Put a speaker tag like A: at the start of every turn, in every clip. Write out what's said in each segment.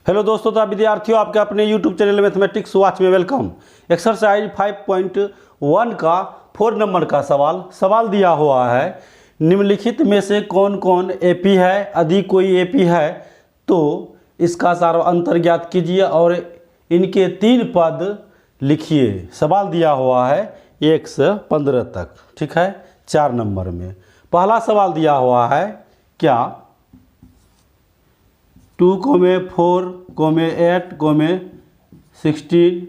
A: Hello दोस्तों, तो विद्यार्थियों, आपके अपने यूट्यूब चैनल मैथमेटिक्स वॉच में वेलकम। एक्सरसाइज 5.1 का 4 नंबर का सवाल दिया हुआ है। निम्नलिखित में से कौन कौन एपी है? यदि कोई एपी है तो इसका सार्वअंतर ज्ञात कीजिए और इनके 3 पद लिखिए। सवाल दिया हुआ है 1 से 15 तक, ठीक है, 4 नंबर में। पहला सवाल दिया हुआ है क्या 2, 4, 8, 16,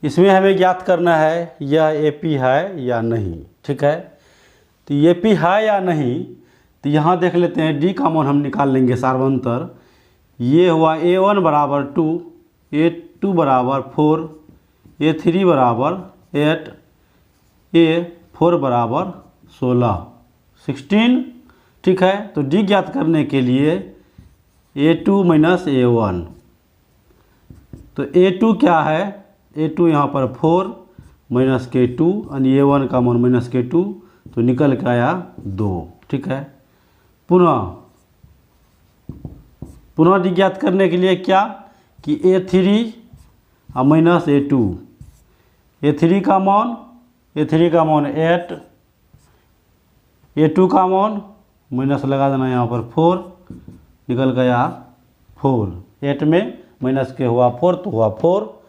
A: इसमें हमें ज्ञात करना है यह एपी है या नहीं, ठीक है। तो एपी है या नहीं, तो यहाँ देख लेते हैं। डी का मान हम निकाल लेंगे सार्वंतर। ये हुआ A1 बराबर 2, A2 बराबर 4, A3 बराबर 8, A4 बराबर 16, ठीक है। तो डी ज्ञात करने के लिए A2 माइनस A1, तो A2 क्या है? A2 यहाँ पर 4 माइनस के 2 यानी A1 का मान माइनस के 2, तो निकल के आया 2, ठीक है। पुनः डी ज्ञात करने के लिए क्या कि A3 और माइनस A2, A3 का मान 8, A2 का मान माइनस लगा देना यहाँ पर 4, निकल गया 4। 8 में माइनस के हुआ 4 तो हुआ 4।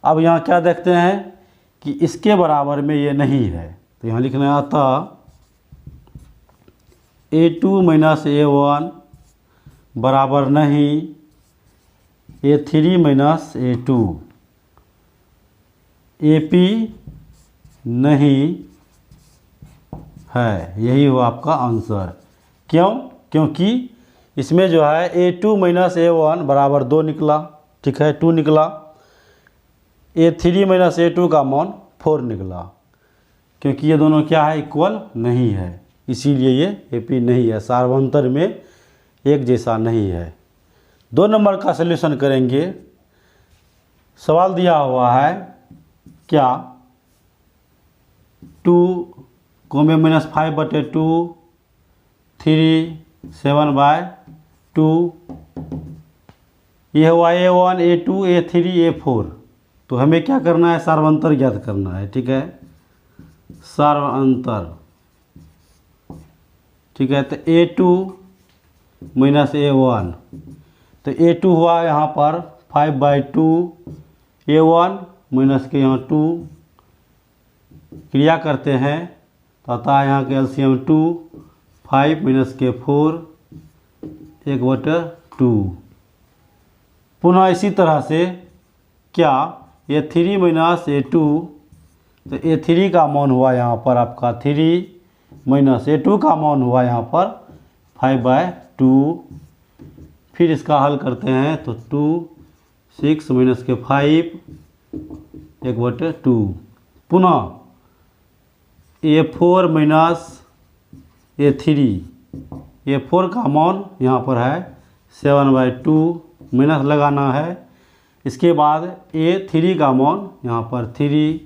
A: अब यहाँ क्या देखते हैं कि इसके बराबर में ये नहीं है, तो यहाँ लिखना है अतः A2 माइनस A1 बराबर नहीं A3 माइनस A2, AP नहीं है। यही हुआ आपका आंसर। क्यों? क्योंकि इसमें जो है A2 माइनस A1 बराबर 2 निकला, ठीक है, 2 निकला। A3 माइनस A2 का मान 4 निकला, क्योंकि ये दोनों क्या है? इक्वल नहीं है, इसीलिए ये एपी नहीं है, सार्वंतर में एक जैसा नहीं है। 2 नंबर का सलूशन करेंगे। सवाल दिया हुआ है क्या 2 माइनस 5/2, 3 7/2, ये हुआ A1, A2, A3, A4। तो हमें क्या करना है? सार्वंतर ज्ञात करना है, ठीक है, सार्वअंतर, ठीक है। तो A2 माइनस A1, तो A2 हुआ यहाँ पर 5/2, A1 माइनस के यहाँ 2, क्रिया करते हैं तो आता है यहाँ के एलसीएम 2, 5 माइनस के 4, 1/2। पुनः इसी तरह से क्या A3 माइनस A2, तो A3 का मान हुआ यहाँ पर आपका 3 माइनस A2 का मान हुआ यहाँ पर 5/2। फिर इसका हल करते हैं तो 2, 6 माइनस के 5, 1/2। पुनः A4 माइनस A3, A4 का मान यहाँ पर है 7/2, माइनस लगाना है। इसके बाद A3 का मान यहाँ पर 3,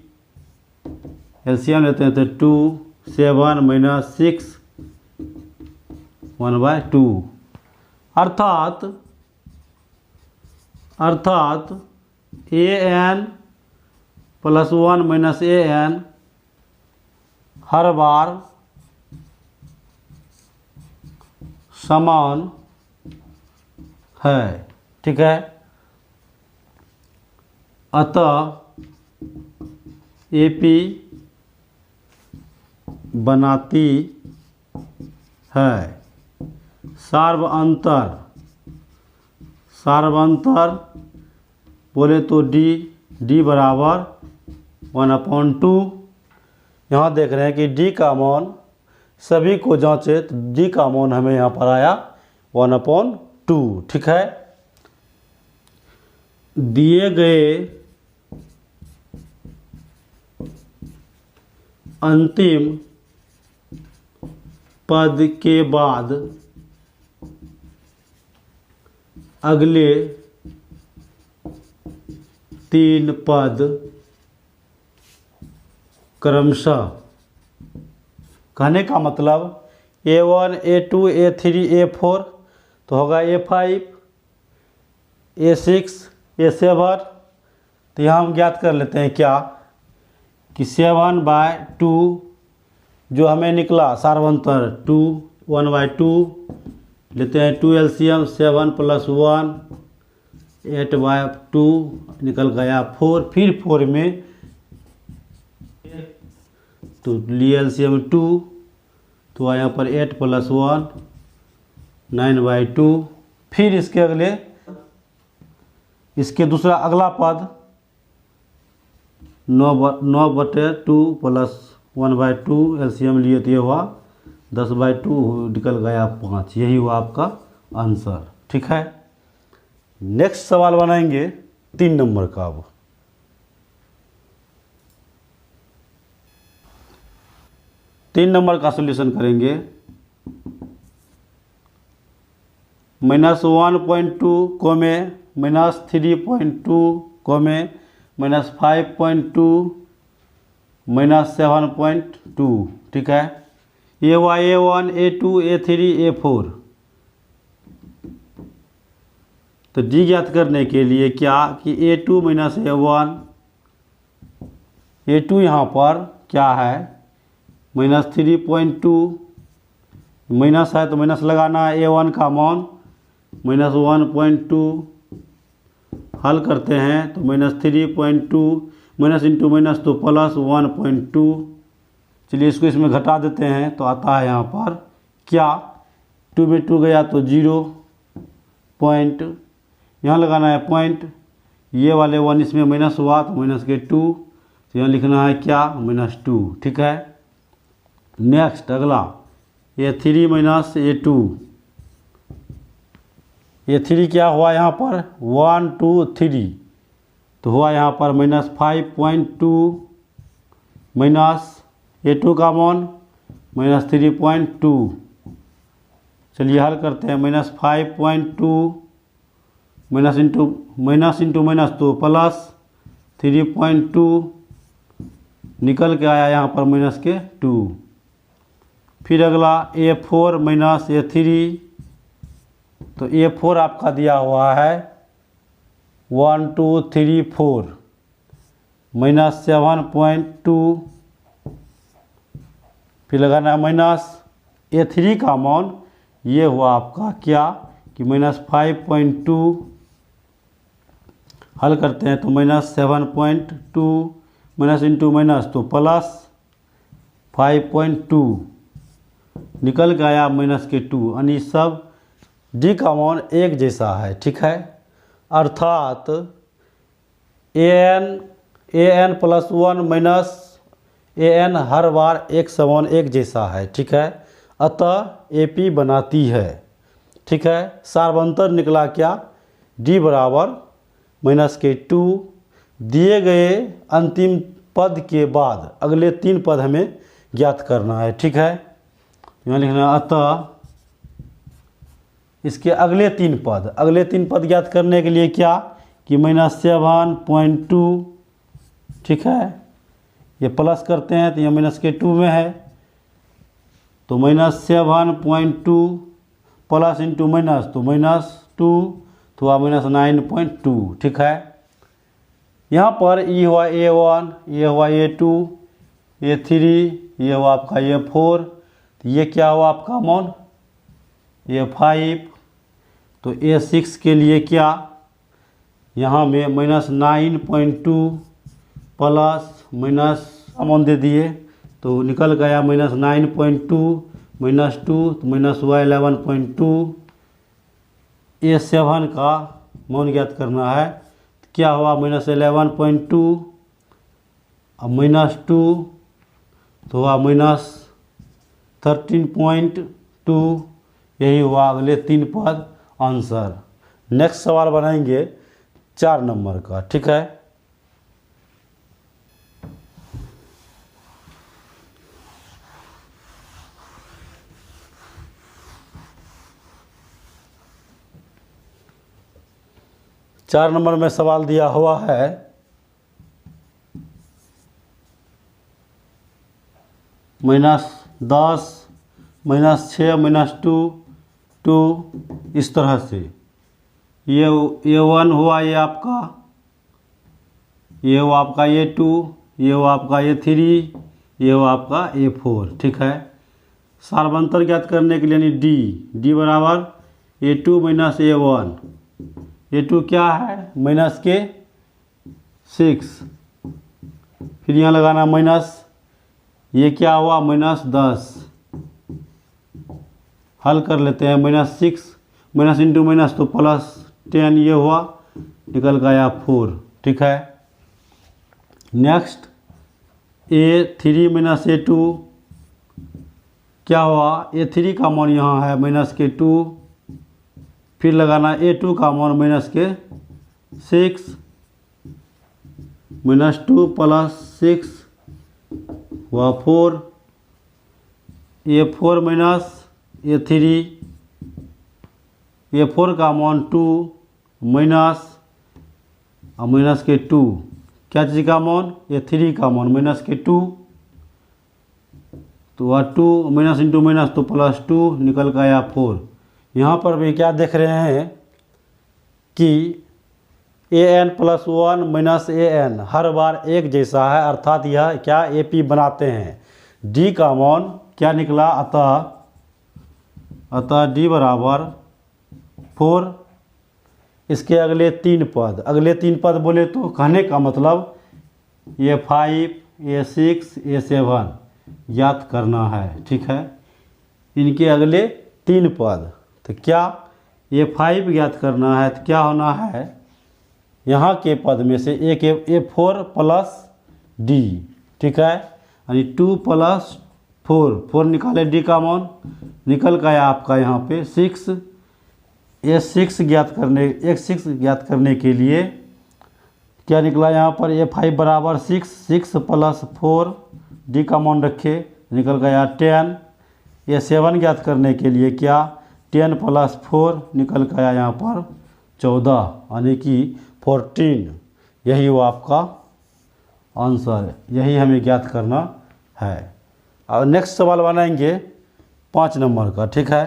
A: एलसीएम लेते हैं तो 2, 7 माइनस 6, 1/2। अर्थात AN प्लस 1 माइनस AN हर बार समान है, ठीक है। अतः एपी बनाती है। सार्वअंतर बोले तो डी बराबर 1/2। यहाँ देख रहे हैं कि डी का मान सभी को जांचे तो डी का मान हमें यहाँ पर आया 1/2, ठीक है। दिए गए अंतिम पद के बाद अगले 3 पद क्रमशः, कहने का मतलब A1, A2, A3, A4 तो होगा A5, A6 A7, तो यहाँ हम ज्ञात कर लेते हैं क्या कि 7/2 जो हमें निकला सार्वंतर 2 1/2 लेते हैं 2 LCM 7 + 1 8/2 निकल गया 4, फिर 4 में तो लिए LCM 2 तो यहाँ पर 8 + 1 9/2, फिर इसके दूसरा अगला पद 9/2 + 1/2 LCM लिए तो ये हुआ 10/2 निकल गया 5, यही हुआ आपका आंसर। ठीक है, नेक्स्ट सवाल बनाएंगे 3 नंबर का। अब 3 नंबर का सॉल्यूशन करेंगे। -1.2 कोमे -3.2 कोमे -5.2 -7.2। ठीक है, ये हुआ A1 A2 A3 A4। तो डी ज्ञात करने के लिए क्या कि A2 - A1, A2 यहाँ पर क्या है -3.2, माइनस है तो माइनस लगाना है। A1 का मान -1.2, हल करते हैं तो -3.2 माइनस इंटू माइनस तो +1.2। चलिए इसको इसमें घटा देते हैं तो आता है यहाँ पर क्या 2 में 2 गया तो 0 पॉइंट, यहाँ लगाना है पॉइंट, ये वाले 1 इसमें माइनस हुआ तो -2, तो यहाँ लिखना है क्या -2। ठीक है, नेक्स्ट अगला A3 - A2। A3 क्या हुआ यहाँ पर 1 2 3, तो हुआ यहाँ पर -5.2 माइनस A2 का मान -3.2। चलिए हल करते हैं -5.2 माइनस इंटू माइनस तो +3.2 निकल के आया यहाँ पर -2। फिर अगला A4 - A3, तो A4 आपका दिया हुआ है 1 2 3 4 -7.2, फिर लगाना माइनस A3 का मान ये हुआ आपका क्या कि -5.2, हल करते हैं तो -7.2 माइनस इंटू माइनस तो +5.2 निकल के आया -2, यानी सब डी का मान एक जैसा है। ठीक है, अर्थात an +1 - an हर बार एक समान एक जैसा है। ठीक है, अतः AP बनाती है। ठीक है, सार्वंतर निकला क्या D बराबर -2। दिए गए अंतिम पद के बाद अगले 3 पद हमें ज्ञात करना है। ठीक है, यहाँ लिखना अतः इसके अगले 3 पद ज्ञात करने के लिए क्या कि -7.2। ठीक है, ये प्लस करते हैं तो ये -2 में है तो -7.2 प्लस इंटू माइनस तो -2 तो हुआ -9.2। ठीक है, यहाँ पर ये हुआ A1, ये हुआ A2 A3, ये हुआ आपका A4, तो ये क्या हुआ आपका मान A5। तो A6 के लिए क्या यहाँ में -9.2 प्लस माइनस अमाउंट दे दिए तो निकल गया -9.2 -2 तो माइनस हुआ 11.2। A7 का मान ज्ञात करना है, क्या हुआ -11.2 और -2 तो हुआ -13.2, यही हुआ अगले 3 पद आंसर। नेक्स्ट सवाल बनाएंगे 4 नंबर का। ठीक है, चार नंबर में सवाल दिया हुआ है -10 -6 -2 2 इस तरह से। ये वन हुआ, ये हुआ आपका ये टू, ये हुआ आपका ये थ्री, ये हुआ आपका ये फोर। ठीक है, सार्वंतर ज्ञात करने के लिए यानी डी बराबर A two minus A one. A two क्या है माइनस के 6, फिर यहाँ लगाना माइनस, ये क्या हुआ -10। हल कर लेते हैं, -6 माइनस इंटू माइनस तो +10, ये हुआ निकल गया 4। ठीक है, नेक्स्ट A3 माइनस A2 क्या हुआ, A3 का मान यहाँ है -2, फिर लगाना A2 का मान -6, -2 + 6 हुआ 4, A4 माइनस A3, A4 का मान 2 माइनस -2, क्या चीज़ का मान, A3 का मान -2, तो वह 2 माइनस इंटू माइनस तो +2 निकल गया 4। यहाँ पर भी क्या देख रहे हैं कि an+1 माइनस an हर बार एक जैसा है, अर्थात यह क्या AP बनाते हैं। D का मान क्या निकला, अतः D बराबर 4। इसके अगले तीन पद बोले तो कहने का मतलब ये 5, ये 6, ये 7 ज्ञात करना है। ठीक है, इनके अगले तीन पद, तो क्या ये 5 ज्ञात करना है, तो क्या होना है, यहाँ के पद में से एक A4 + D। ठीक है, यानी 2 + 4 निकाले, D का मान निकल गया आपका यहाँ पे 6। A6 ज्ञात करने के लिए क्या निकला यहाँ पर, A5 बराबर 6 + 4 D का मान रखे, निकल गया 10। A7 ज्ञात करने के लिए क्या, 10 + 4 निकल गया यहाँ पर 14, यानी कि 14। यही वो आपका आंसर, यही हमें ज्ञात करना है। और नेक्स्ट सवाल बनाएंगे 5 नंबर का। ठीक है,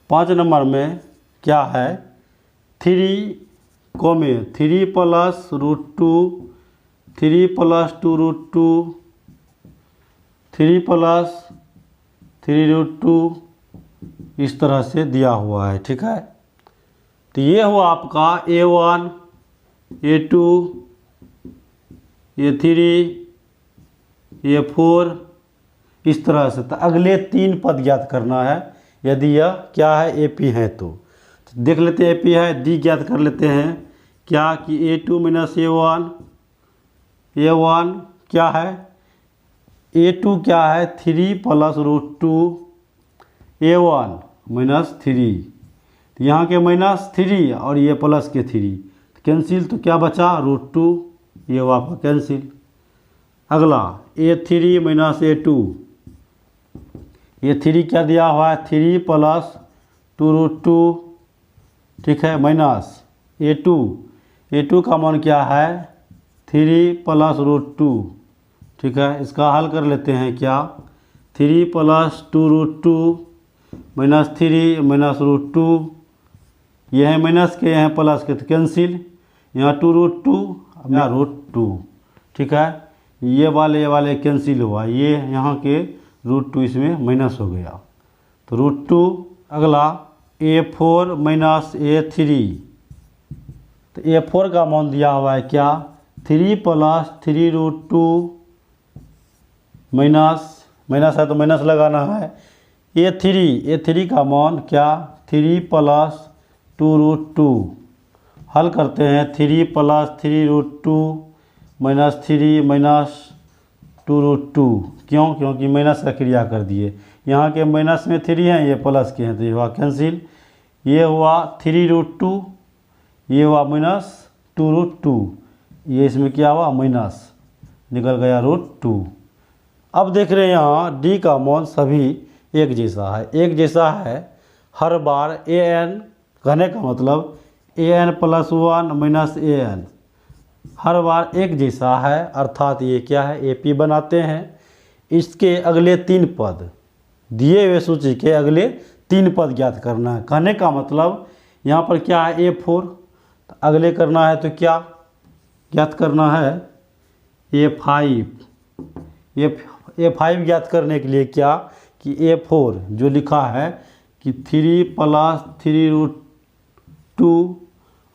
A: 5 नंबर में क्या है, 3 + √2, 3 + 2√2, 3 + 3√2 इस तरह से दिया हुआ है। ठीक है, तो ये हुआ आपका A1, A2, A3, A4 इस तरह से। तो अगले तीन पद ज्ञात करना है, यदि यह क्या है AP है तो देख लेते हैं। AP है, D ज्ञात कर लेते हैं क्या कि A2 माइनस A1 क्या है, A2 क्या है 3 + √2, A1 -3, तो यहाँ के -3 और ये प्लस के 3 कैंसिल, तो क्या बचा √2, ये हुआ आपका कैंसिल। अगला A3 माइनस A2, A3 क्या दिया हुआ है 3 + 2√2। ठीक है, माइनस A2 का मान क्या है 3 + √2। ठीक है, इसका हल कर लेते हैं क्या, 3 + 2√2 -3 -√2, यह है माइनस के, यह है प्लस के, तो कैंसिल, यहाँ 2√2 यहाँ √2। ठीक है, ये वाले कैंसिल हुआ, ये यहाँ के √2 इसमें माइनस हो गया, तो √2। अगला A4 माइनस A3, तो A4 का मान दिया हुआ है क्या 3 + 3√2 माइनस है तो माइनस लगाना है। A3 का मान क्या 3 + 2√2, हल करते हैं 3 + 3√2 -3 -2√2, क्योंकि माइनस का क्रिया कर दिए, यहाँ के माइनस में 3 हैं, ये प्लस के हैं, तो ये हुआ कैंसिल। ये हुआ 3√2, ये हुआ -2√2, ये इसमें क्या हुआ माइनस, निकल गया √2। अब देख रहे हैं यहाँ D का मान सभी एक जैसा है, हर बार an, कहने का मतलब an+1 माइनस an हर बार एक जैसा है, अर्थात ये क्या है AP बनाते हैं। इसके अगले तीन पद, दिए हुए सूची के अगले तीन पद ज्ञात करना है। कहने का मतलब यहाँ पर क्या है A4, तो अगले करना है तो क्या ज्ञात करना है A5। A5 ज्ञात करने के लिए क्या कि A4 जो लिखा है कि 3 + 3√2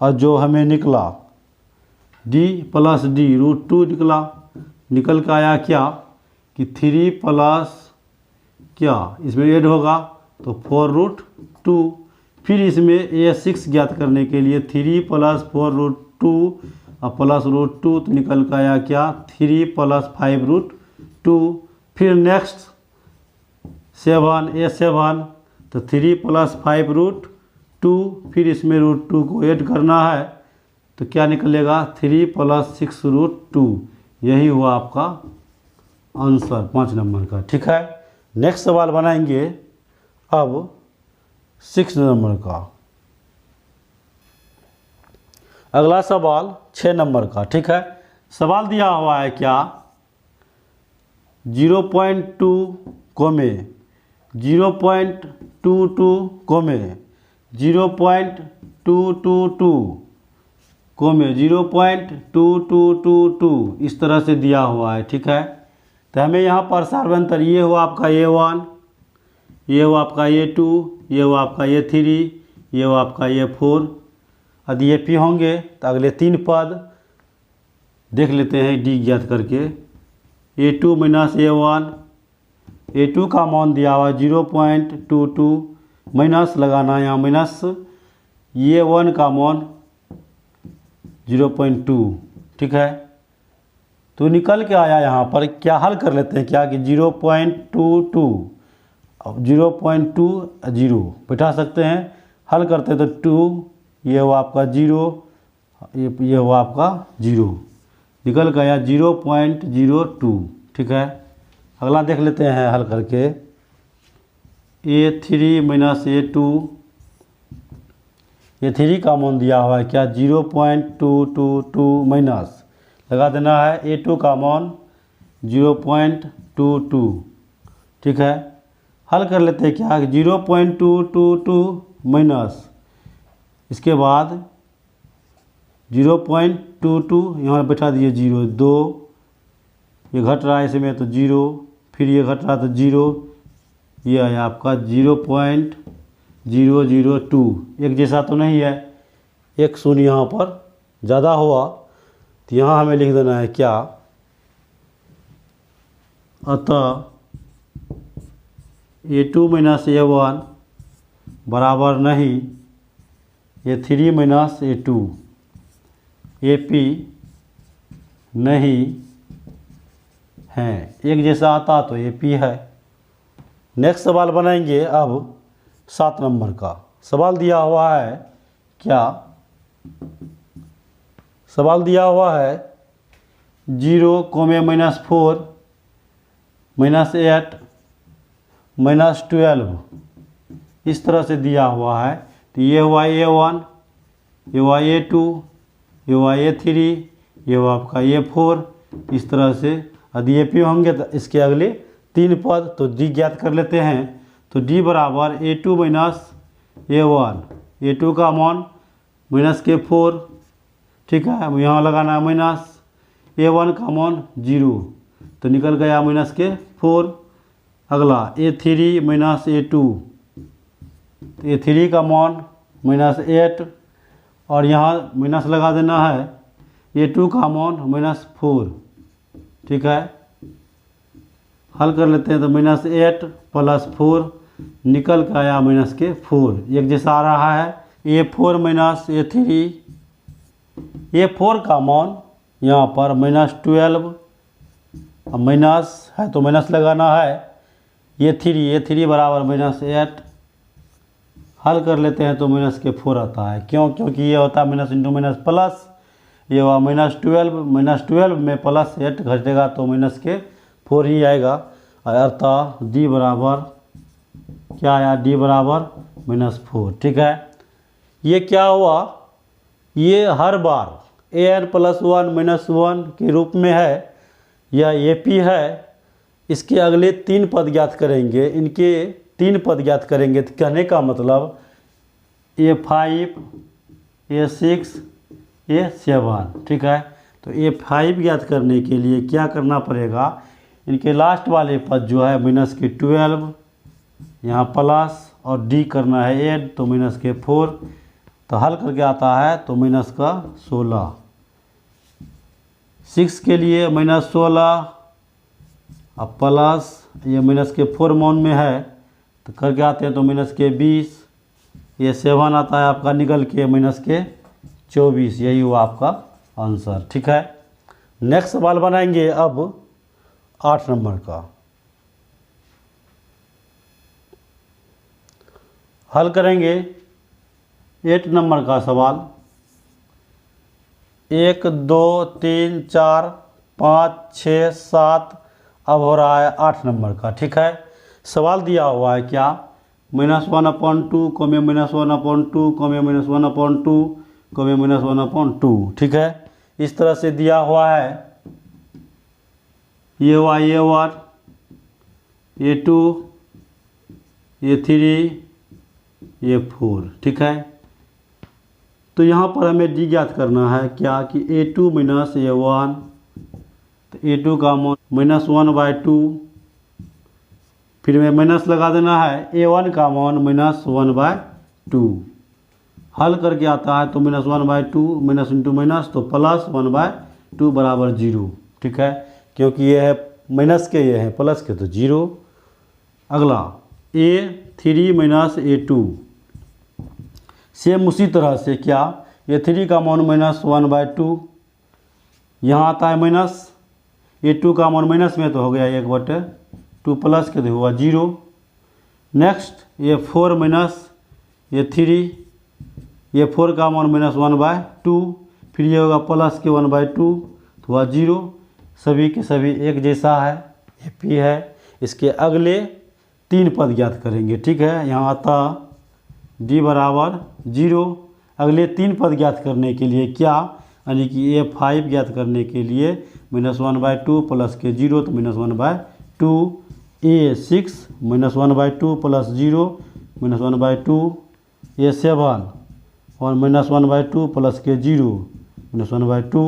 A: और जो हमें निकला D + D √2 निकल कर आया क्या कि 3 प्लस क्या इसमें ऐड होगा तो 4√2। फिर इसमें A6 ज्ञात करने के लिए 3 + 4√2 और +√2 तो निकल कर आया क्या 3 + 5√2। फिर नेक्स्ट 7 A7 तो 3 + 5√2, फिर इसमें √2 को ऐड करना है तो क्या निकलेगा 3 + 6√2। यही हुआ आपका आंसर 5 नंबर का। ठीक है, नेक्स्ट सवाल बनाएंगे अब 6 नंबर का। अगला सवाल 6 नंबर का। ठीक है, सवाल दिया हुआ है क्या 0.2 कोमे 0.22 कोमे 0.222 कोमे 0.2222 इस तरह से दिया हुआ है। ठीक है, तो हमें यहाँ पर सार्वंतर ये हुआ आपका A1, ये हुआ आपका A2, ये हुआ आपका A3, ये हुआ आपका A4। यदि AP होंगे तो अगले 3 पद देख लेते हैं D ज्ञात करके। A2 - A1, A2 का मान दिया हुआ 0.22 माइनस लगाना यहाँ माइनस A1 का मान 0.2। ठीक है, तो निकल के आया यहाँ पर क्या हल कर लेते हैं क्या कि 0.22 अब 0.20 बैठा सकते हैं। हल करते हैं तो 2 ये हुआ आपका 0, ये हुआ आपका 0, निकल गया 0.02। ठीक है, अगला देख लेते हैं हल करके। A3 - A2, A3 का मान दिया हुआ है क्या 0.222 माइनस लगा देना है A2 का मान 0.22। ठीक है, हल कर लेते हैं क्या 0.222 माइनस इसके बाद 0.22 यहाँ बैठा दिए 0, 2 ये घट रहा है इसमें तो 0, फिर ये घट रहा तो 0, ये है आपका 0.002। एक जैसा तो नहीं है, एक शून्य यहाँ पर ज़्यादा हुआ तो यहाँ हमें लिख देना है क्या अतः A2 - A1 बराबर नहीं A3 - A2, AP नहीं है। एक जैसा आता तो AP है। नेक्स्ट सवाल बनाएंगे अब 7 नंबर का। सवाल दिया हुआ है क्या सवाल दिया हुआ है 0, -4 -8 -12 इस तरह से दिया हुआ है। तो ये हुआ A1, ये हुआ A2, ये हुआ A3, ये हुआ आपका A4। इस तरह से यदि AP होंगे तो इसके अगले 3 पद तो D ज्ञात कर लेते हैं। तो D बराबर A2 - A1, A2 का मान -4। ठीक है, यहाँ लगाना है माइनस A1 का मान 0 तो निकल गया -4। अगला A3 - A2, तो A3 का मान -8 और यहाँ माइनस लगा देना है A2 का मान -4। ठीक है, हल कर लेते हैं तो -8 + 4 निकल के आया -4। एक जैसा आ रहा है A4 - A3, A4 का मान यहाँ पर -12 अब माइनस है तो माइनस लगाना है A3 बराबर -8। हल कर लेते हैं तो -4 आता है। क्यों? क्योंकि ये होता है माइनस इंटू माइनस प्लस, ये हुआ -12 में +8 घटेगा तो -4 ही आएगा। अर्थात D बराबर क्या आया D बराबर -4। ठीक है, ये क्या हुआ ये हर बार an + 1 - 1 के रूप में है, यह AP है। इसके अगले 3 पद ज्ञात करेंगे, इनके तीन पद ज्ञात करेंगे। तो कहने का मतलब A5, A6, A7, ठीक है। तो A5 ज्ञात करने के लिए क्या करना पड़ेगा, इनके लास्ट वाले पद जो है माइनस के 12, यहाँ प्लस और D करना है ऐड, तो माइनस के 4, तो हल करके आता है तो माइनस का 16। 6 के लिए माइनस 16 अब प्लस ये माइनस के 4 मान में है तो करके आते हैं तो माइनस के 20, ये 7 आता है आपका निकल के माइनस के 24। यही हुआ आपका आंसर, ठीक है। नेक्स्ट सवाल बनाएंगे अब 8 नंबर का। हल करेंगे 8 नंबर का सवाल। 1 2 3 4 5 6 7, अब हो रहा है 8 नंबर का, ठीक है। सवाल दिया हुआ है क्या, -1/2 कॉमे -1/2 कॉमे -1/2 कॉमे -1/2, ठीक है। इस तरह से दिया हुआ है। ये हुआ A1, A2, A3, A4, ठीक है। तो यहाँ पर हमें D ज्ञात करना है क्या कि A2 माइनस A1, तो A2 का मान -1/2, फिर में माइनस लगा देना है, A1 का मान -1/2। हल करके आता है तो -1/2 माइनस इंटू माइनस तो +1/2 बराबर 0, ठीक है। क्योंकि ये है माइनस के, ये है प्लस के, तो 0। अगला A3 माइनस A2, सेम उसी तरह से क्या, A3 का मान -1/2, यहाँ आता है माइनस, A2 का मान माइनस में तो हो गया 1/2 प्लस के तो हुआ 0। Next A4 minus A3, A4 का मान -1/2, फिर ये होगा प्लस के 1/2 तो हुआ 0। सभी के सभी एक जैसा है, AP है। इसके अगले 3 पद ज्ञात करेंगे, ठीक है। यहाँ आता D बराबर 0। अगले 3 पद ज्ञात करने के लिए क्या, यानी कि A5 ज्ञात करने के लिए -1/2 प्लस के 0 तो -1/2, A6 -1/2 प्लस 0 -1/2, A7 और -1/2 प्लस के 0 -1/2।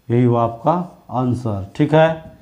A: यही हुआ आपका आंसर, ठीक है।